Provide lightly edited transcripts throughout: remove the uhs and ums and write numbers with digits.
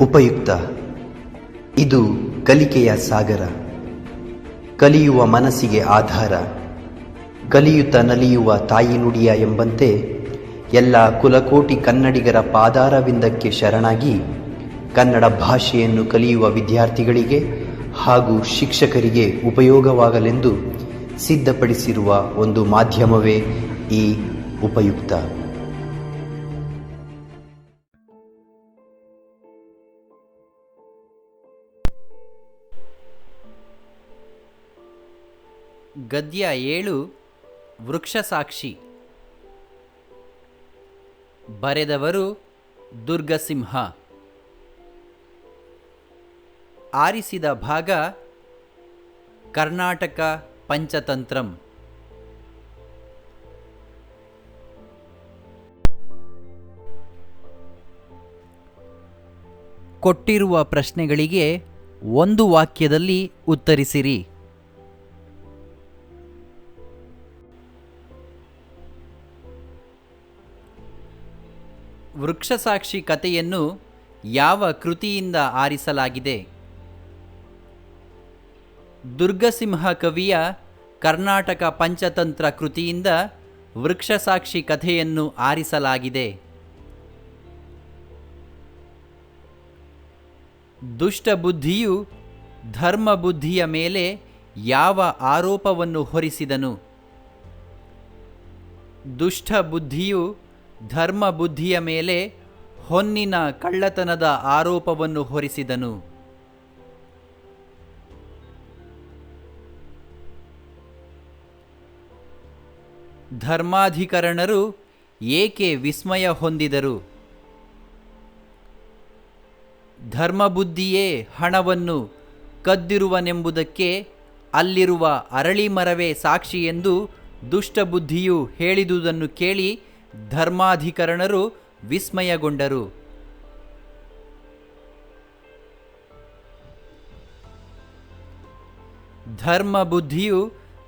ಉಪಯುಕ್ತ. ಇದು ಕಲಿಕೆಯ ಸಾಗರ, ಕಲಿಯುವ ಮನಸ್ಸಿಗೆ ಆಧಾರ, ಕಲಿಯುತ್ತ ನಲಿಯುವ ತಾಯಿ ನುಡಿಯ ಎಂಬಂತೆ ಎಲ್ಲ ಕುಲಕೋಟಿ ಕನ್ನಡಿಗರ ಪಾದಾರವಿಂದಕ್ಕೆ ಶರಣಾಗಿ ಕನ್ನಡ ಭಾಷೆಯನ್ನು ಕಲಿಯುವ ವಿದ್ಯಾರ್ಥಿಗಳಿಗೆ ಹಾಗೂ ಶಿಕ್ಷಕರಿಗೆ ಉಪಯೋಗವಾಗಲೆಂದು ಸಿದ್ಧಪಡಿಸಿರುವ ಒಂದು ಮಾಧ್ಯಮವೇ ಈ ಉಪಯುಕ್ತ. ಗದ್ಯ 7 ವೃಕ್ಷಸಾಕ್ಷಿ. ಬರೆದವರು ದುರ್ಗಸಿಂಹ. ಆರಿಸಿದ ಭಾಗ ಕರ್ನಾಟಕ ಪಂಚತಂತ್ರಂ. ಕೊಟ್ಟಿರುವ ಪ್ರಶ್ನೆಗಳಿಗೆ ಒಂದು ವಾಕ್ಯದಲ್ಲಿ ಉತ್ತರಿಸಿರಿ. ವೃಕ್ಷಸಾಕ್ಷಿ ಕಥೆಯನ್ನು ಯಾವ ಕೃತಿಯಿಂದ ಆರಿಸಲಾಗಿದೆ? ದುರ್ಗಸಿಂಹ ಕವಿಯ ಕರ್ನಾಟಕ ಪಂಚತಂತ್ರ ಕೃತಿಯಿಂದ ವೃಕ್ಷಸಾಕ್ಷಿ ಕಥೆಯನ್ನು ಆರಿಸಲಾಗಿದೆ. ದುಷ್ಟಬುದ್ಧಿಯು ಧರ್ಮಬುದ್ಧಿಯ ಮೇಲೆ ಯಾವ ಆರೋಪವನ್ನು ಹೊರಿಸಿದನು? ದುಷ್ಟಬುದ್ಧಿಯು ಧರ್ಮಬುದ್ಧಿಯ ಮೇಲೆ ಹೊನ್ನಿನ ಕಳ್ಳತನದ ಆರೋಪವನ್ನು ಹೊರಿಸಿದನು. ಧರ್ಮಾಧಿಕರಣರು ಏಕೆ ವಿಸ್ಮಯ ಹೊಂದಿದರು? ಧರ್ಮಬುದ್ಧಿಯೇ ಹಣವನ್ನು ಕದ್ದಿರುವನೆಂಬುದಕ್ಕೆ ಅಲ್ಲಿರುವ ಅರಳಿಮರವೇ ಸಾಕ್ಷಿ ಎಂದು ದುಷ್ಟಬುದ್ಧಿಯು ಹೇಳಿದುದನ್ನು ಕೇಳಿ ಧರ್ಮಾಧಿಕರಣರು ವಿಸ್ಮಯಗೊಂಡರು. ಧರ್ಮಬುದ್ಧಿಯು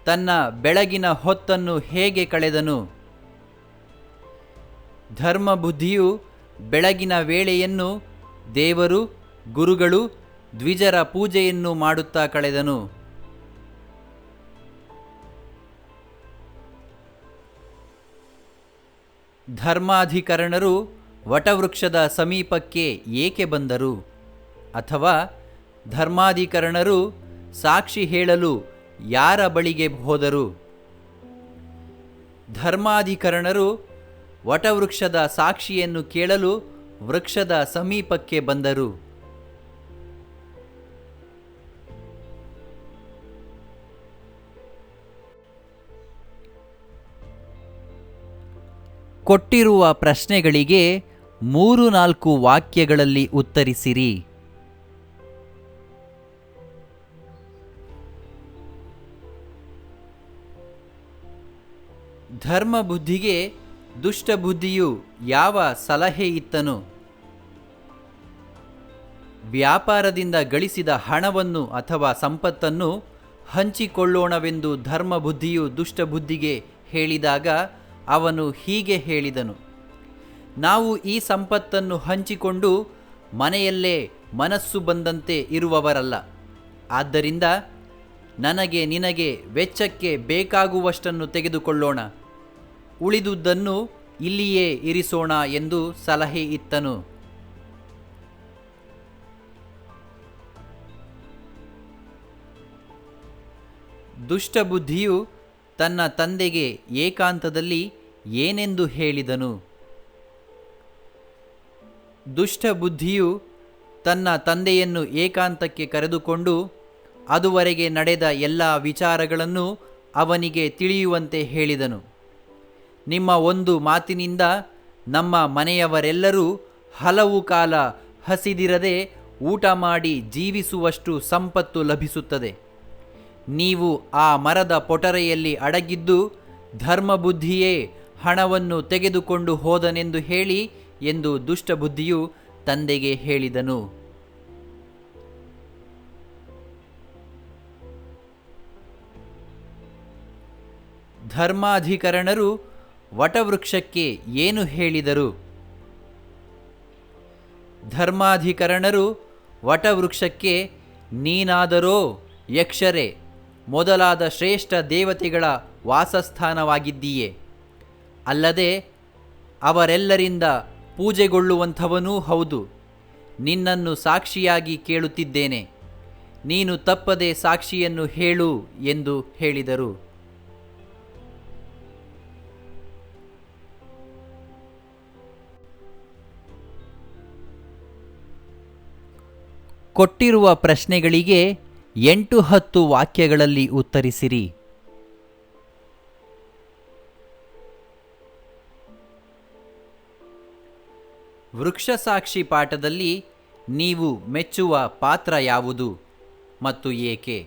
ತನ್ನ ಬೆಳಗಿನ ಹೊತ್ತನ್ನು ಹೇಗೆ ಕಳೆದನು? ಧರ್ಮಬುದ್ಧಿಯು ಬೆಳಗಿನ ವೇಳೆಯನ್ನು ದೇವರು, ಗುರುಗಳು, ದ್ವಿಜರ ಪೂಜೆಯನ್ನು ಮಾಡುತ್ತಾ ಕಳೆದನು. ಧರ್ಮಾಧಿಕರಣರು ವಟವೃಕ್ಷದ ಸಮೀಪಕ್ಕೆ ಏಕೆ ಬಂದರು? ಅಥವಾ ಧರ್ಮಾಧಿಕರಣರು ಸಾಕ್ಷಿ ಹೇಳಲು ಯಾರ ಬಳಿಗೆ ಹೋದರು? ಧರ್ಮಾಧಿಕರಣರು ವಟವೃಕ್ಷದ ಸಾಕ್ಷಿಯನ್ನು ಕೇಳಲು ವೃಕ್ಷದ ಸಮೀಪಕ್ಕೆ ಬಂದರು. ಕೊಟ್ಟಿರುವ ಪ್ರಶ್ನೆಗಳಿಗೆ 3-4 ವಾಕ್ಯಗಳಲ್ಲಿ ಉತ್ತರಿಸಿರಿ. ಧರ್ಮಬುದ್ಧಿಗೆ ದುಷ್ಟಬುದ್ಧಿಯು ಯಾವ ಸಲಹೆ ಇತ್ತನು? ವ್ಯಾಪಾರದಿಂದ ಗಳಿಸಿದ ಹಣವನ್ನು ಅಥವಾ ಸಂಪತ್ತನ್ನು ಹಂಚಿಕೊಳ್ಳೋಣವೆಂದು ಧರ್ಮಬುದ್ಧಿಯು ದುಷ್ಟಬುದ್ಧಿಗೆ ಹೇಳಿದಾಗ ಅವನು ಹೀಗೆ ಹೇಳಿದನು: ನಾವು ಈ ಸಂಪತ್ತನ್ನು ಹಂಚಿಕೊಂಡು ಮನೆಯಲ್ಲೇ ಮನಸ್ಸು ಬಂದಂತೆ ಇರುವವರಲ್ಲ. ಆದ್ದರಿಂದ ನನಗೆ ನಿನಗೆ ವೆಚ್ಚಕ್ಕೆ ಬೇಕಾಗುವಷ್ಟನ್ನು ತೆಗೆದುಕೊಳ್ಳೋಣ, ಉಳಿದುದನ್ನು ಇಲ್ಲಿಯೇ ಇರಿಸೋಣ ಎಂದು ಸಲಹೆ ಇತ್ತನು. ದುಷ್ಟಬುದ್ಧಿಯು ತನ್ನ ತಂದೆಗೆ ಏಕಾಂತದಲ್ಲಿ ಏನೆಂದು ಹೇಳಿದನು? ದುಷ್ಟಬುದ್ಧಿಯು ತನ್ನ ತಂದೆಯನ್ನು ಏಕಾಂತಕ್ಕೆ ಕರೆದುಕೊಂಡು ಅದುವರೆಗೆ ನಡೆದ ಎಲ್ಲ ವಿಚಾರಗಳನ್ನು ಅವನಿಗೆ ತಿಳಿಯುವಂತೆ ಹೇಳಿದನು. ನಿಮ್ಮ ಒಂದು ಮಾತಿನಿಂದ ನಮ್ಮ ಮನೆಯವರೆಲ್ಲರೂ ಹಲವು ಕಾಲ ಹಸಿದಿರದೆ ಊಟ ಮಾಡಿ ಜೀವಿಸುವಷ್ಟು ಸಂಪತ್ತು ಲಭಿಸುತ್ತದೆ. ನೀವು ಆ ಮರದ ಪೊಟರೆಯಲ್ಲಿ ಅಡಗಿದ್ದು ಧರ್ಮಬುದ್ಧಿಯೇ ಹಣವನ್ನು ತೆಗೆದುಕೊಂಡು ಹೋದನೆಂದು ಹೇಳಿ ಎಂದು ದುಷ್ಟಬುದ್ಧಿಯು ತಂದೆಗೆ ಹೇಳಿದನು. ಧರ್ಮಾಧಿಕರಣರು ವಟವೃಕ್ಷಕ್ಕೆ ನೀನಾದರೋ ಯಕ್ಷರೇ ಮೊದಲಾದ ಶ್ರೇಷ್ಠ ದೇವತೆಗಳ ವಾಸಸ್ಥಾನವಾಗಿದ್ದೀಯೆ. ಅಲ್ಲದೆ ಅವರೆಲ್ಲರಿಂದ ಪೂಜೆಗೊಳ್ಳುವಂಥವನೂ ಹೌದು. ನಿನ್ನನ್ನು ಸಾಕ್ಷಿಯಾಗಿ ಕೇಳುತ್ತಿದ್ದೇನೆ, ನೀನು ತಪ್ಪದೆ ಸಾಕ್ಷಿಯನ್ನು ಹೇಳು ಎಂದು ಹೇಳಿದರು. ಕೊಟ್ಟಿರುವ ಪ್ರಶ್ನೆಗಳಿಗೆ 8-10 ವಾಕ್ಯಗಳಲ್ಲಿ ಉತ್ತರಿಸಿರಿ. ವೃಕ್ಷಸಾಕ್ಷಿ ಪಾಠದಲ್ಲಿ ನೀವು ಮೆಚ್ಚುವ ಪಾತ್ರ ಯಾವುದು ಮತ್ತು ಏಕೆ?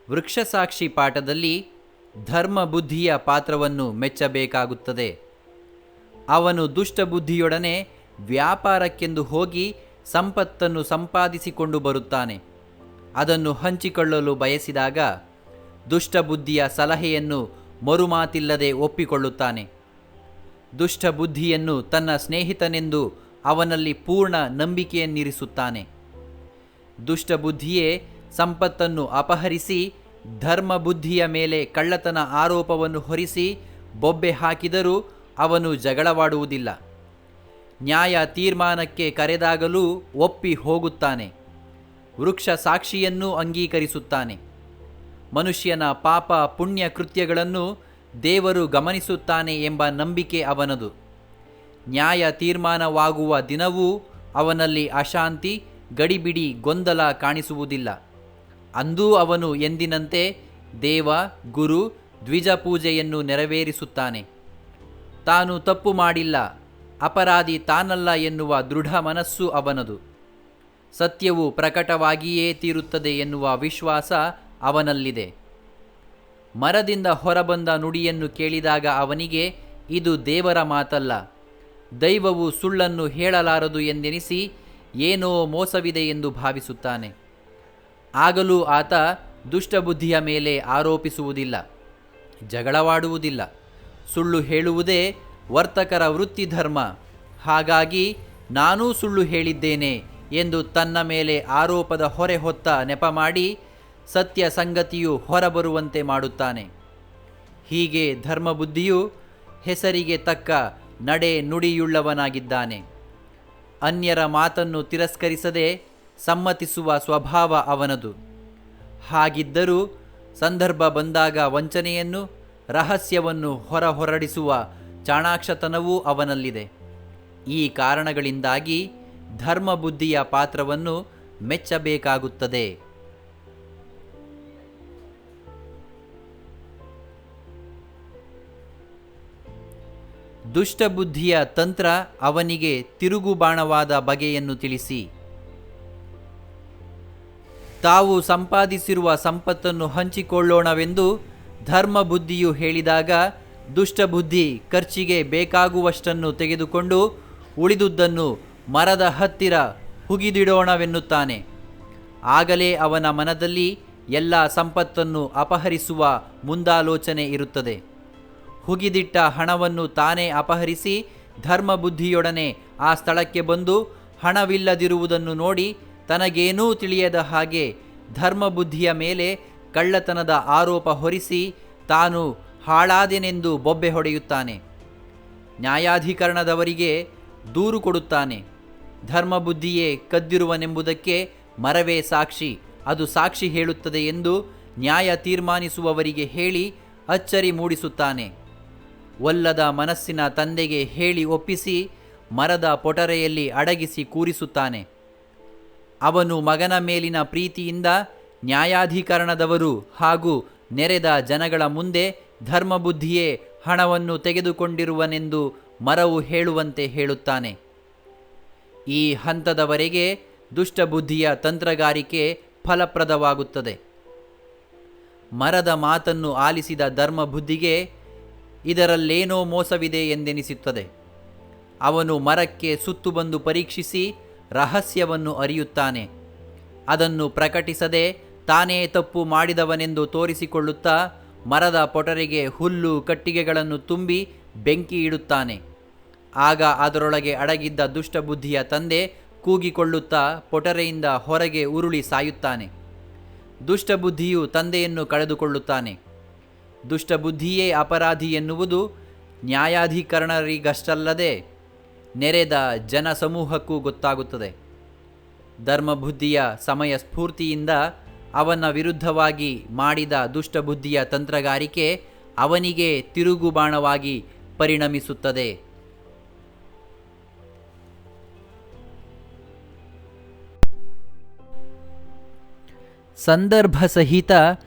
ವೃಕ್ಷಸಾಕ್ಷಿ ಪಾಠದಲ್ಲಿ ಧರ್ಮಬುದ್ಧಿಯ ಪಾತ್ರವನ್ನು ಮೆಚ್ಚಬೇಕಾಗುತ್ತದೆ. ಅವನು ದುಷ್ಟಬುದ್ಧಿಯೊಡನೆ ವ್ಯಾಪಾರಕ್ಕೆಂದು ಹೋಗಿ ಸಂಪತ್ತನ್ನು ಸಂಪಾದಿಸಿಕೊಂಡು ಬರುತ್ತಾನೆ. ಅದನ್ನು ಹಂಚಿಕೊಳ್ಳಲು ಬಯಸಿದಾಗ ದುಷ್ಟಬುದ್ಧಿಯ ಸಲಹೆಯನ್ನು ಮರುಮಾತಿಲ್ಲದೆ ಒಪ್ಪಿಕೊಳ್ಳುತ್ತಾನೆ. ದುಷ್ಟಬುದ್ಧಿಯನ್ನು ತನ್ನ ಸ್ನೇಹಿತನೆಂದು ಅವನಲ್ಲಿ ಪೂರ್ಣ ನಂಬಿಕೆಯನ್ನಿರಿಸುತ್ತಾನೆ. ದುಷ್ಟಬುದ್ಧಿಯೇ ಸಂಪತ್ತನ್ನು ಅಪಹರಿಸಿ ಧರ್ಮಬುದ್ಧಿಯ ಮೇಲೆ ಕಳ್ಳತನ ಆರೋಪವನ್ನು ಹೊರಿಸಿ ಬೊಬ್ಬೆ ಹಾಕಿದರೂ ಅವನು ಜಗಳವಾಡುವುದಿಲ್ಲ. ನ್ಯಾಯ ತೀರ್ಮಾನಕ್ಕೆ ಕರೆದಾಗಲೂ ಒಪ್ಪಿ ಹೋಗುತ್ತಾನೆ. ವೃಕ್ಷ ಸಾಕ್ಷಿಯನ್ನೂ ಅಂಗೀಕರಿಸುತ್ತಾನೆ. ಮನುಷ್ಯನ ಪಾಪ ಪುಣ್ಯ ಕೃತ್ಯಗಳನ್ನು ದೇವರು ಗಮನಿಸುತ್ತಾನೆ ಎಂಬ ನಂಬಿಕೆ ಅವನದು. ನ್ಯಾಯ ತೀರ್ಮಾನವಾಗುವ ದಿನವೂ ಅವನಲ್ಲಿ ಅಶಾಂತಿ, ಗಡಿಬಿಡಿ, ಗೊಂದಲ ಕಾಣಿಸುವುದಿಲ್ಲ. ಅಂದೂ ಅವನು ಎಂದಿನಂತೆ ದೇವ, ಗುರು, ದ್ವಿಜ ಪೂಜೆಯನ್ನು ನೆರವೇರಿಸುತ್ತಾನೆ. ತಾನು ತಪ್ಪು ಮಾಡಿಲ್ಲ, ಅಪರಾಧಿ ತಾನಲ್ಲ ಎನ್ನುವ ದೃಢ ಮನಸ್ಸು ಅವನದು. ಸತ್ಯವು ಪ್ರಕಟವಾಗಿಯೇ ತೀರುತ್ತದೆ ಎನ್ನುವ ವಿಶ್ವಾಸ ಅವನಲ್ಲಿದೆ. ಮರದಿಂದ ಹೊರಬಂದ ನುಡಿಯನ್ನು ಕೇಳಿದಾಗ ಅವನಿಗೆ ಇದು ದೇವರ ಮಾತಲ್ಲ, ದೈವವು ಸುಳ್ಳನ್ನು ಹೇಳಲಾರದು ಎಂದೆನಿಸಿ ಏನೋ ಮೋಸವಿದೆ ಎಂದು ಭಾವಿಸುತ್ತಾನೆ. ಆಗಲೂ ಆತ ದುಷ್ಟಬುದ್ಧಿಯ ಮೇಲೆ ಆರೋಪಿಸುವುದಿಲ್ಲ, ಜಗಳವಾಡುವುದಿಲ್ಲ. ಸುಳ್ಳು ಹೇಳುವುದೇ ವರ್ತಕರ ವೃತ್ತಿ ಧರ್ಮ. ಹಾಗಾಗಿ ನಾನೂ ಸುಳ್ಳು ಹೇಳಿದ್ದೇನೆ ಎಂದು ತನ್ನ ಮೇಲೆ ಆರೋಪದ ಹೊರೆ ಹೊತ್ತ ನೆಪ ಮಾಡಿ ಸತ್ಯ ಸಂಗತಿಯು ಹೊರಬರುವಂತೆ ಮಾಡುತ್ತಾನೆ. ಹೀಗೆ ಧರ್ಮಬುದ್ಧಿಯು ಹೆಸರಿಗೆ ತಕ್ಕ ನಡೆ ನುಡಿಯುಳ್ಳವನಾಗಿದ್ದಾನೆ. ಅನ್ಯರ ಮಾತನ್ನು ತಿರಸ್ಕರಿಸದೆ ಸಮ್ಮತಿಸುವ ಸ್ವಭಾವ ಅವನದು. ಹಾಗಿದ್ದರೂ ಸಂದರ್ಭ ಬಂದಾಗ ವಂಚನೆಯನ್ನು, ರಹಸ್ಯವನ್ನು ಹೊರಹೊರಡಿಸುವ ಚಾಣಾಕ್ಷತನವೂ ಅವನಲ್ಲಿದೆ. ಈ ಕಾರಣಗಳಿಂದಾಗಿ ಧರ್ಮಬುದ್ಧಿಯ ಪಾತ್ರವನ್ನು ಮೆಚ್ಚಬೇಕಾಗುತ್ತದೆ. ದುಷ್ಟಬುದ್ಧಿಯ ತಂತ್ರ ಅವನಿಗೆ ತಿರುಗುಬಾಣವಾದ ಬಗೆಯನ್ನು ತಿಳಿಸಿ. ತಾವು ಸಂಪಾದಿಸಿರುವ ಸಂಪತ್ತನ್ನು ಹಂಚಿಕೊಳ್ಳೋಣವೆಂದು ಧರ್ಮಬುದ್ಧಿಯು ಹೇಳಿದಾಗ ದುಷ್ಟಬುದ್ಧಿ ಖರ್ಚಿಗೆ ಬೇಕಾಗುವಷ್ಟನ್ನು ತೆಗೆದುಕೊಂಡು ಉಳಿದುದನ್ನು ಮರದ ಹತ್ತಿರ ಹುಗಿದಿಡೋಣವೆನ್ನುತ್ತಾನೆ. ಆಗಲೇ ಅವನ ಮನದಲ್ಲಿ ಎಲ್ಲ ಸಂಪತ್ತನ್ನು ಅಪಹರಿಸುವ ಮುಂದಾಲೋಚನೆ ಇರುತ್ತದೆ. ಹುಗಿದಿಟ್ಟ ಹಣವನ್ನು ತಾನೇ ಅಪಹರಿಸಿ ಧರ್ಮಬುದ್ಧಿಯೊಡನೆ ಆ ಸ್ಥಳಕ್ಕೆ ಬಂದು ಹಣವಿಲ್ಲದಿರುವುದನ್ನು ನೋಡಿ ತನಗೇನೂ ತಿಳಿಯದ ಹಾಗೆ ಧರ್ಮಬುದ್ಧಿಯ ಮೇಲೆ ಕಳ್ಳತನದ ಆರೋಪ ಹೊರಿಸಿ ತಾನು ಹಾಳಾದೆನೆಂದು ಬೊಬ್ಬೆ ಹೊಡೆಯುತ್ತಾನೆ. ನ್ಯಾಯಾಧಿಕರಣದವರಿಗೆ ದೂರು ಕೊಡುತ್ತಾನೆ. ಧರ್ಮಬುದ್ಧಿಯೇ ಕದ್ದಿರುವನೆಂಬುದಕ್ಕೆ ಮರವೇ ಸಾಕ್ಷಿ, ಅದು ಸಾಕ್ಷಿ ಹೇಳುತ್ತದೆ ಎಂದು ನ್ಯಾಯ ತೀರ್ಮಾನಿಸುವವರಿಗೆ ಹೇಳಿ ಅಚ್ಚರಿ ಮೂಡಿಸುತ್ತಾನೆ. ಒಲ್ಲದ ಮನಸ್ಸಿನ ತಂದೆಗೆ ಹೇಳಿ ಒಪ್ಪಿಸಿ ಮರದ ಪೊಟರೆಯಲ್ಲಿ ಅಡಗಿಸಿ ಕೂರಿಸುತ್ತಾನೆ. ಅವನು ಮಗನ ಮೇಲಿನ ಪ್ರೀತಿಯಿಂದ ನ್ಯಾಯಾಧಿಕರಣದವರು ಹಾಗೂ ನೆರೆದ ಜನಗಳ ಮುಂದೆ ಧರ್ಮಬುದ್ಧಿಯೇ ಹಣವನ್ನು ತೆಗೆದುಕೊಂಡಿರುವನೆಂದು ಮರವು ಹೇಳುವಂತೆ ಹೇಳುತ್ತಾನೆ. ಈ ಹಂತದವರೆಗೆ ದುಷ್ಟಬುದ್ಧಿಯ ತಂತ್ರಗಾರಿಕೆ ಫಲಪ್ರದವಾಗುತ್ತದೆ. ಮರದ ಮಾತನ್ನು ಆಲಿಸಿದ ಧರ್ಮಬುದ್ಧಿಗೆ ಇದರಲ್ಲೇನೋ ಮೋಸವಿದೆ ಎಂದೆನಿಸುತ್ತದೆ. ಅವನು ಮರಕ್ಕೆ ಸುತ್ತು ಬಂದು ಪರೀಕ್ಷಿಸಿ ರಹಸ್ಯವನ್ನು ಅರಿಯುತ್ತಾನೆ. ಅದನ್ನು ಪ್ರಕಟಿಸದೆ ತಾನೇ ತಪ್ಪು ಮಾಡಿದವನೆಂದು ಆಗ ಅದರೊಳಗೆ ಅಡಗಿದ್ದ ದುಷ್ಟಬುದ್ಧಿಯ ತಂದೆ ಕೂಗಿಕೊಳ್ಳುತ್ತಾ ಪೊಟರೆಯಿಂದ ಹೊರಗೆ ಉರುಳಿ ಸಾಯುತ್ತಾನೆ. ದುಷ್ಟಬುದ್ಧಿಯು ತಂದೆಯನ್ನು ಕಳೆದುಕೊಳ್ಳುತ್ತಾನೆ. ದುಷ್ಟಬುದ್ಧಿಯೇ ಅಪರಾಧಿ ಎನ್ನುವುದು ನ್ಯಾಯಾಧಿಕರಣರಿಗಷ್ಟಲ್ಲದೆ ನೆರೆದ ಜನಸಮೂಹಕ್ಕೂ ಗೊತ್ತಾಗುತ್ತದೆ. ಧರ್ಮಬುದ್ಧಿಯ ಸಮಯ ಸ್ಫೂರ್ತಿಯಿಂದ ಅವನ ವಿರುದ್ಧವಾಗಿ ಮಾಡಿದ ದುಷ್ಟಬುದ್ಧಿಯ ತಂತ್ರಗಾರಿಕೆ ಅವನಿಗೆ ತಿರುಗುಬಾಣವಾಗಿ ಪರಿಣಮಿಸುತ್ತದೆ. ಸಂದರ್ಭಸಹಿತ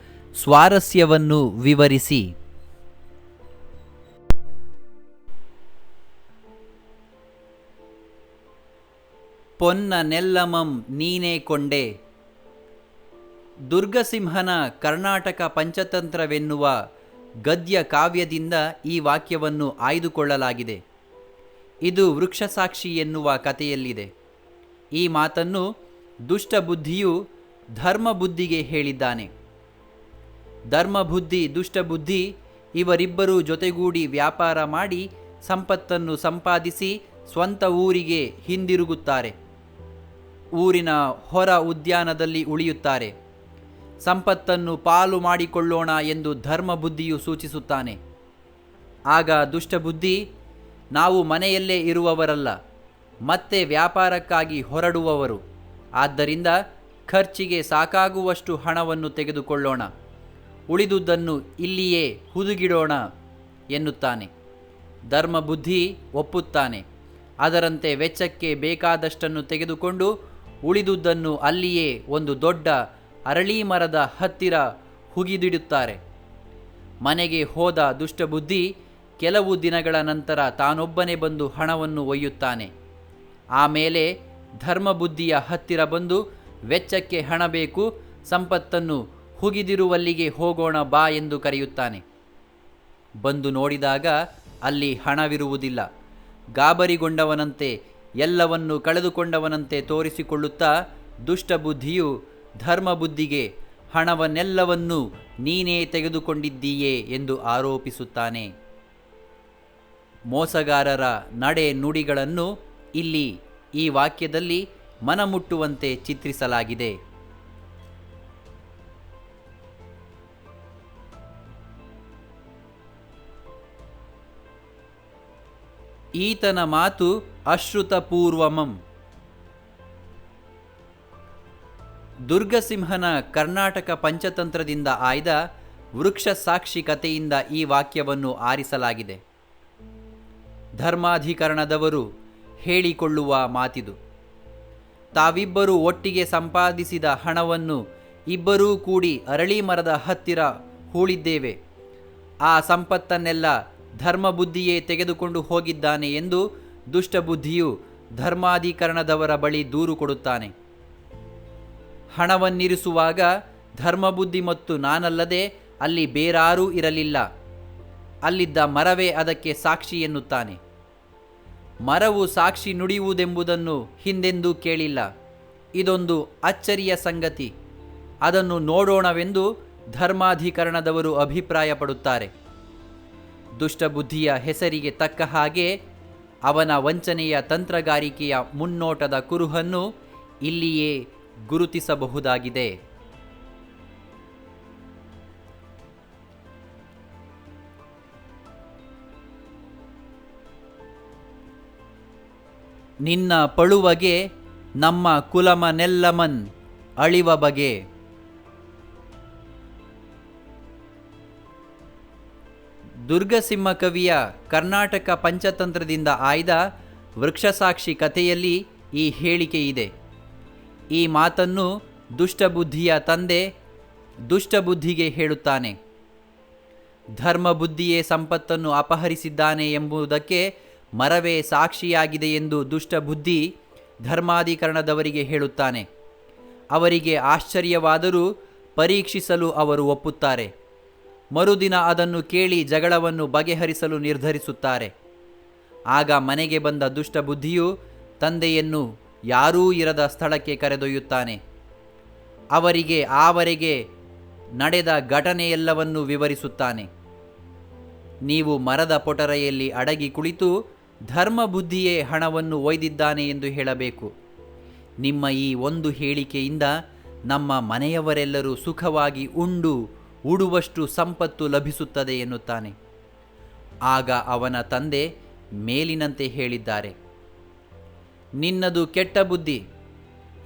ಸ್ವಾರಸ್ಯವನ್ನು ವಿವರಿಸಿ. ಪೊನ್ನ ನೆಲ್ಲಮಂ ನೀನೇ ಕೊಂಡೆ. ದುರ್ಗಸಿಂಹನ ಕರ್ನಾಟಕ ಪಂಚತಂತ್ರವೆನ್ನುವ ಗದ್ಯ ಕಾವ್ಯದಿಂದ ಈ ವಾಕ್ಯವನ್ನು ಆಯ್ದುಕೊಳ್ಳಲಾಗಿದೆ. ಇದು ವೃಕ್ಷಸಾಕ್ಷಿ ಎನ್ನುವ ಕಥೆಯಲ್ಲಿದೆ. ಈ ಮಾತನ್ನು ದುಷ್ಟಬುದ್ಧಿಯು ಧರ್ಮಬುದ್ಧಿಗೆ ಹೇಳಿದ್ದಾನೆ. ಧರ್ಮಬುದ್ಧಿ ದುಷ್ಟಬುದ್ಧಿ ಇವರಿಬ್ಬರೂ ಜೊತೆಗೂಡಿ ವ್ಯಾಪಾರ ಮಾಡಿ ಸಂಪತ್ತನ್ನು ಸಂಪಾದಿಸಿ ಸ್ವಂತ ಊರಿಗೆ ಹಿಂದಿರುಗುತ್ತಾರೆ. ಊರಿನ ಹೊರ ಉದ್ಯಾನದಲ್ಲಿ ಉಳಿಯುತ್ತಾರೆ. ಸಂಪತ್ತನ್ನು ಪಾಲು ಮಾಡಿಕೊಳ್ಳೋಣ ಎಂದು ಧರ್ಮಬುದ್ಧಿಯು ಸೂಚಿಸುತ್ತಾನೆ. ಆಗ ದುಷ್ಟಬುದ್ಧಿ, ನಾವು ಮನೆಯಲ್ಲೇ ಇರುವವರಲ್ಲ, ಮತ್ತೆ ವ್ಯಾಪಾರಕ್ಕಾಗಿ ಹೊರಡುವವರು. ಆದ್ದರಿಂದ ಖರ್ಚಿಗೆ ಸಾಕಾಗುವಷ್ಟು ಹಣವನ್ನು ತೆಗೆದುಕೊಳ್ಳೋಣ, ಉಳಿದುದನ್ನು ಇಲ್ಲಿಯೇ ಹುದುಗಿಡೋಣ ಎನ್ನುತ್ತಾನೆ. ಧರ್ಮಬುದ್ಧಿ ಒಪ್ಪುತ್ತಾನೆ. ಅದರಂತೆ ವೆಚ್ಚಕ್ಕೆ ಬೇಕಾದಷ್ಟನ್ನು ತೆಗೆದುಕೊಂಡು ಉಳಿದುದನ್ನು ಅಲ್ಲಿಯೇ ಒಂದು ದೊಡ್ಡ ಅರಳಿ ಮರದ ಹತ್ತಿರ ಹುಗಿದಿಡುತ್ತಾರೆ. ಮನೆಗೆ ಹೋದ ದುಷ್ಟಬುದ್ಧಿ ಕೆಲವು ದಿನಗಳ ನಂತರ ತಾನೊಬ್ಬನೇ ಬಂದು ಹಣವನ್ನು ಒಯ್ಯುತ್ತಾನೆ. ಆಮೇಲೆ ಧರ್ಮಬುದ್ಧಿಯ ಹತ್ತಿರ ಬಂದು, ವೆಚ್ಚಕ್ಕೆ ಹಣ ಬೇಕು, ಸಂಪತ್ತನ್ನು ಹುಗಿದಿರುವಲ್ಲಿಗೆ ಹೋಗೋಣ ಬಾ ಎಂದು ಕರೆಯುತ್ತಾನೆ. ಬಂದು ನೋಡಿದಾಗ ಅಲ್ಲಿ ಹಣವಿರುವುದಿಲ್ಲ. ಗಾಬರಿಗೊಂಡವನಂತೆ, ಎಲ್ಲವನ್ನು ಕಳೆದುಕೊಂಡವನಂತೆ ತೋರಿಸಿಕೊಳ್ಳುತ್ತಾ ದುಷ್ಟಬುದ್ಧಿಯು ಧರ್ಮಬುದ್ಧಿಗೆ ಹಣವನ್ನೆಲ್ಲವನ್ನೂ ನೀನೇ ತೆಗೆದುಕೊಂಡಿದ್ದೀಯೇ ಎಂದು ಆರೋಪಿಸುತ್ತಾನೆ. ಮೋಸಗಾರರ ನಡೆ ನುಡಿಗಳನ್ನು ಇಲ್ಲಿ ಈ ವಾಕ್ಯದಲ್ಲಿ ಮನಮುಟ್ಟುವಂತೆ ಚಿತ್ರಿಸಲಾಗಿದೆ. ಈತನ ಮಾತು ಅಶ್ರುತಪೂರ್ವಮಂ. ದುರ್ಗಸಿಂಹನ ಕರ್ನಾಟಕ ಪಂಚತಂತ್ರದಿಂದ ಆಯ್ದ ವೃಕ್ಷ ಸಾಕ್ಷಿ ಕಥೆಯಿಂದ ಈ ವಾಕ್ಯವನ್ನು ಆರಿಸಲಾಗಿದೆ. ಧರ್ಮಾಧಿಕರಣದವರು ಹೇಳಿಕೊಳ್ಳುವ ಮಾತಿದು. ತಾವಿಬ್ಬರೂ ಒಟ್ಟಿಗೆ ಸಂಪಾದಿಸಿದ ಹಣವನ್ನು ಇಬ್ಬರೂ ಕೂಡಿ ಅರಳಿ ಮರದ ಹತ್ತಿರ ಹೂಳಿದ್ದೇವೆ. ಆ ಸಂಪತ್ತನ್ನೆಲ್ಲ ಧರ್ಮಬುದ್ಧಿಯೇ ತೆಗೆದುಕೊಂಡು ಹೋಗಿದ್ದಾನೆ ಎಂದು ದುಷ್ಟಬುದ್ಧಿಯು ಧರ್ಮಾಧಿಕರಣದವರ ಬಳಿ ದೂರು ಕೊಡುತ್ತಾನೆ. ಹಣವನ್ನಿರಿಸುವಾಗ ಧರ್ಮಬುದ್ಧಿ ಮತ್ತು ನಾನಲ್ಲದೆ ಅಲ್ಲಿ ಬೇರಾರೂ ಇರಲಿಲ್ಲ, ಅಲ್ಲಿದ್ದ ಮರವೇ ಅದಕ್ಕೆ ಸಾಕ್ಷಿ ಎನ್ನುತ್ತಾನೆ. ಮರವು ಸಾಕ್ಷಿ ನುಡಿಯುವುದೆಂಬುದನ್ನು ಹಿಂದೆಂದೂ ಕೇಳಿಲ್ಲ. ಇದೊಂದು ಅಚ್ಚರಿಯ ಸಂಗತಿ. ಅದನ್ನು ನೋಡೋಣವೆಂದು ಧರ್ಮಾಧಿಕರಣದವರು ಅಭಿಪ್ರಾಯಪಡುತ್ತಾರೆ. ದುಷ್ಟಬುದ್ಧಿಯ ಹೆಸರಿಗೆ ತಕ್ಕ ಹಾಗೆ ಅವನ ವಂಚನೆಯ ತಂತ್ರಗಾರಿಕೆಯ ಮುನ್ನೋಟದ ಕುರುಹನ್ನು ಇಲ್ಲಿಯೇ ಗುರುತಿಸಬಹುದಾಗಿದೆ. ನಿನ್ನ ಪಳುವಗೆ ನಮ್ಮ ಕುಲಮನೆಲ್ಲಮನ್ ಅಳಿವ ಬಗೆ. ದುರ್ಗಸಿಂಹ ಕವಿಯ ಕರ್ನಾಟಕ ಪಂಚತಂತ್ರದಿಂದ ಆಯ್ದ ವೃಕ್ಷಸಾಕ್ಷಿ ಕಥೆಯಲ್ಲಿ ಈ ಹೇಳಿಕೆ ಇದೆ. ಈ ಮಾತನ್ನು ದುಷ್ಟಬುದ್ಧಿಯ ತಂದೆ ದುಷ್ಟಬುದ್ಧಿಗೆ ಹೇಳುತ್ತಾನೆ. ಧರ್ಮಬುದ್ಧಿಯೇ ಸಂಪತ್ತನ್ನು ಅಪಹರಿಸಿದ್ದಾನೆ ಎಂಬುದಕ್ಕೆ ಮರವೇ ಸಾಕ್ಷಿಯಾಗಿದೆ ಎಂದು ದುಷ್ಟಬುದ್ಧಿ ಧರ್ಮಾಧಿಕರಣದವರಿಗೆ ಹೇಳುತ್ತಾನೆ. ಅವರಿಗೆ ಆಶ್ಚರ್ಯವಾದರೂ ಪರೀಕ್ಷಿಸಲು ಅವರು ಒಪ್ಪುತ್ತಾರೆ. ಮರುದಿನ ಅದನ್ನು ಕೇಳಿ ಜಗಳವನ್ನು ಬಗೆಹರಿಸಲು ನಿರ್ಧರಿಸುತ್ತಾರೆ. ಆಗ ಮನೆಗೆ ಬಂದ ದುಷ್ಟಬುದ್ಧಿಯು ತಂದೆಯನ್ನು ಯಾರೂ ಇರದ ಸ್ಥಳಕ್ಕೆ ಕರೆದೊಯ್ಯುತ್ತಾನೆ. ಅವರಿಗೆ ಆವರೆಗೆ ನಡೆದ ಘಟನೆಯೆಲ್ಲವನ್ನೂ ವಿವರಿಸುತ್ತಾನೆ. ನೀವು ಮರದ ಪೊಟರೆಯಲ್ಲಿ ಅಡಗಿ ಕುಳಿತು ಧರ್ಮ ಬುದ್ಧಿಯೇ ಹಣವನ್ನು ಒಯ್ದಿದ್ದಾನೆ ಎಂದು ಹೇಳಬೇಕು. ನಿಮ್ಮ ಈ ಒಂದು ಹೇಳಿಕೆಯಿಂದ ನಮ್ಮ ಮನೆಯವರೆಲ್ಲರೂ ಸುಖವಾಗಿ ಉಂಡು ಉಡುವಷ್ಟು ಸಂಪತ್ತು ಲಭಿಸುತ್ತದೆ ಎನ್ನುತ್ತಾನೆ. ಆಗ ಅವನ ತಂದೆ ಮೇಲಿನಂತೆ ಹೇಳಿದ್ದಾರೆ, ನಿನ್ನದು ಕೆಟ್ಟ ಬುದ್ಧಿ,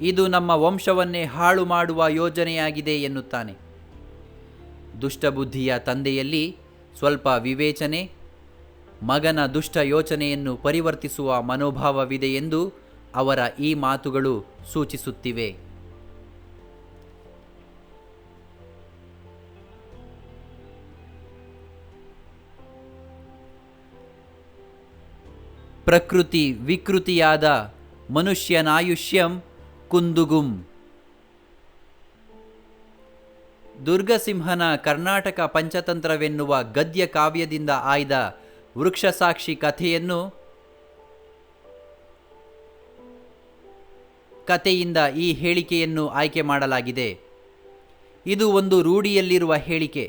ಇದು ನಮ್ಮ ವಂಶವನ್ನೇ ಹಾಳು ಮಾಡುವ ಯೋಜನೆಯಾಗಿದೆ ಎನ್ನುತ್ತಾನೆ. ದುಷ್ಟಬುದ್ಧಿಯ ತಂದೆಯಲ್ಲಿ ಸ್ವಲ್ಪ ವಿವೇಚನೆ, ಮಗನ ದುಷ್ಟ ಯೋಚನೆಯನ್ನು ಪರಿವರ್ತಿಸುವ ಮನೋಭಾವವಿದೆ ಎಂದು ಅವರ ಈ ಮಾತುಗಳು ಸೂಚಿಸುತ್ತಿವೆ. ಪ್ರಕೃತಿ ವಿಕೃತಿಯಾದ ಮನುಷ್ಯನಾಯುಷ್ಯಂ ಕುಂದುಗುಂ. ದುರ್ಗಸಿಂಹನ ಕರ್ನಾಟಕ ಪಂಚತಂತ್ರವೆನ್ನುವ ಗದ್ಯ ಕಾವ್ಯದಿಂದ ಆಯ್ದ ವೃಕ್ಷಸಾಕ್ಷಿ ಕಥೆಯಿಂದ ಈ ಹೇಳಿಕೆಯನ್ನು ಆಯ್ಕೆ ಮಾಡಲಾಗಿದೆ. ಇದು ಒಂದು ರೂಢಿಯಲ್ಲಿರುವ ಹೇಳಿಕೆ.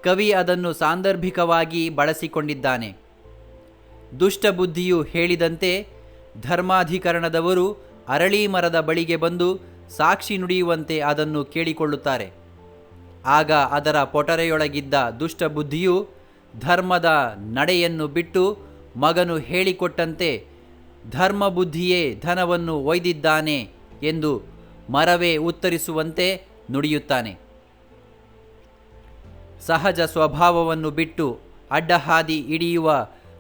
ಕವಿ ಅದನ್ನು ಸಾಂದರ್ಭಿಕವಾಗಿ ಬಳಸಿಕೊಂಡಿದ್ದಾನೆ. ದುಷ್ಟಬುದ್ಧಿಯು ಹೇಳಿದಂತೆ ಧರ್ಮಾಧಿಕರಣದವರು ಅರಳಿ ಮರದ ಬಳಿಗೆ ಬಂದು ಸಾಕ್ಷಿ ನುಡಿಯುವಂತೆ ಅದನ್ನು ಕೇಳಿಕೊಳ್ಳುತ್ತಾರೆ. ಆಗ ಅದರ ಪೊಟರೆಯೊಳಗಿದ್ದ ದುಷ್ಟಬುದ್ಧಿಯು ಧರ್ಮದ ನಡೆಯನ್ನು ಬಿಟ್ಟು ಮಗನು ಹೇಳಿಕೊಟ್ಟಂತೆ ಧರ್ಮಬುದ್ಧಿಯೇ ಧನವನ್ನು ಒಯ್ದಿದ್ದಾನೆ ಎಂದು ಮರವೇ ಉತ್ತರಿಸುವಂತೆ ನುಡಿಯುತ್ತಾನೆ. ಸಹಜ ಸ್ವಭಾವವನ್ನು ಬಿಟ್ಟು ಅಡ್ಡಹಾದಿ ಹಿಡಿಯುವ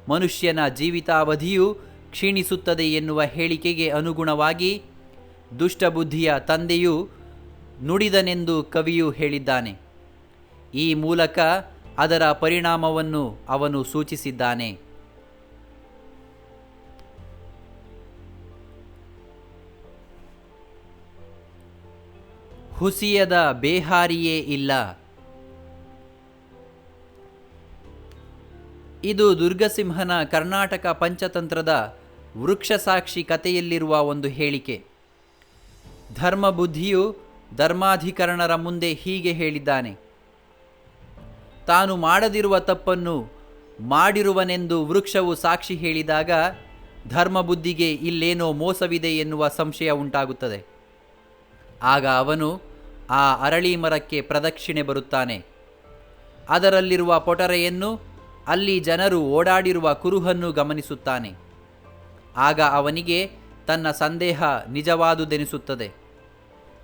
ಮನುಷ್ಯನ ಜೀವಿತಾವಧಿಯು ಕ್ಷೀಣಿಸುತ್ತದೆ ಎನ್ನುವ ಹೇಳಿಕೆಗೆ ಅನುಗುಣವಾಗಿ ದುಷ್ಟಬುದ್ಧಿಯ ತಂದೆಯು ನುಡಿದನೆಂದು ಕವಿಯು ಹೇಳಿದ್ದಾನೆ. ಈ ಮೂಲಕ ಅದರ ಪರಿಣಾಮವನ್ನು ಅವನು ಸೂಚಿಸಿದ್ದಾನೆ. ಹುಸಿಯದ ಬೇಹಾರಿಯೇ ಇಲ್ಲ. ಇದು ದುರ್ಗಸಿಂಹನ ಕರ್ನಾಟಕ ಪಂಚತಂತ್ರದ ವೃಕ್ಷಸಾಕ್ಷಿ ಕಥೆಯಲ್ಲಿರುವ ಒಂದು ಹೇಳಿಕೆ. ಧರ್ಮಬುದ್ಧಿಯು ಧರ್ಮಾಧಿಕರಣರ ಮುಂದೆ ಹೀಗೆ ಹೇಳಿದ್ದಾನೆ, ತಾನು ಮಾಡದಿರುವ ತಪ್ಪನ್ನು ಮಾಡಿರುವನೆಂದು ವೃಕ್ಷವು ಸಾಕ್ಷಿ ಹೇಳಿದಾಗ ಧರ್ಮಬುದ್ಧಿಗೆ ಇಲ್ಲೇನೋ ಮೋಸವಿದೆ ಎನ್ನುವ ಸಂಶಯ ಉಂಟಾಗುತ್ತದೆ. ಆಗ ಅವನು ಆ ಅರಳಿ ಮರಕ್ಕೆ ಪ್ರದಕ್ಷಿಣೆ ಬರುತ್ತಾನೆ. ಅದರಲ್ಲಿರುವ ಪೊಟರೆಯನ್ನು, ಅಲ್ಲಿ ಜನರು ಓಡಾಡಿರುವ ಕುರುಹನ್ನು ಗಮನಿಸುತ್ತಾನೆ. ಆಗ ಅವನಿಗೆ ತನ್ನ ಸಂದೇಹ ನಿಜವಾದುದೆನಿಸುತ್ತದೆ.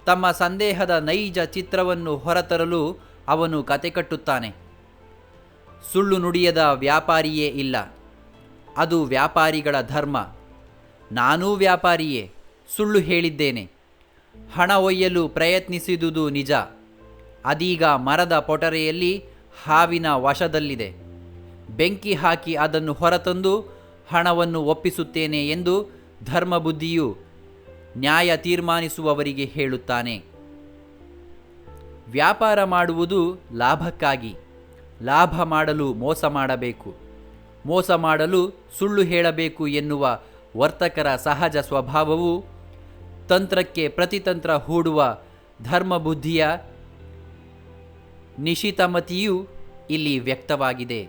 ತಮ್ಮ ಸಂದೇಹದ ನೈಜ ಚಿತ್ರವನ್ನು ಹೊರತರಲು ಅವನು ಕತೆ ಕಟ್ಟುತ್ತಾನೆ. ಸುಳ್ಳು ನುಡಿಯದ ವ್ಯಾಪಾರಿಯೇ ಇಲ್ಲ, ಅದು ವ್ಯಾಪಾರಿಗಳ ಧರ್ಮ. ನಾನೂ ವ್ಯಾಪಾರಿಯೇ, ಸುಳ್ಳು ಹೇಳಿದ್ದೇನೆ. ಹಣ ಒಯ್ಯಲು ಪ್ರಯತ್ನಿಸಿದುದು ನಿಜ. ಅದೀಗ ಮರದ ಪೊಟರೆಯಲ್ಲಿ ಹಾವಿನ ವಶದಲ್ಲಿದೆ. ಬೆಂಕಿ ಹಾಕಿ ಅದನ್ನು ಹೊರತಂದು ಹಣವನ್ನು ಒಪ್ಪಿಸುತ್ತೇನೆ ಎಂದು ಧರ್ಮಬುದ್ಧಿಯು ನ್ಯಾಯ ತೀರ್ಮಾನಿಸುವವರಿಗೆ ಹೇಳುತ್ತಾನೆ. ವ್ಯಾಪಾರ ಮಾಡುವುದು ಲಾಭಕ್ಕಾಗಿ. ಲಾಭ ಮಾಡಲು ಮೋಸ ಮಾಡಬೇಕು, ಮೋಸ ಮಾಡಲು ಸುಳ್ಳು ಹೇಳಬೇಕು ಎನ್ನುವ ವರ್ತಕರ ಸಹಜ ಸ್ವಭಾವವು ತಂತ್ರಕ್ಕೆ ಪ್ರತಿತಂತ್ರ ಹೂಡುವ ಧರ್ಮಬುದ್ಧಿಯ ನಿಶಿತಮತಿಯೂ ಇಲ್ಲಿ ವ್ಯಕ್ತವಾಗಿದೆ.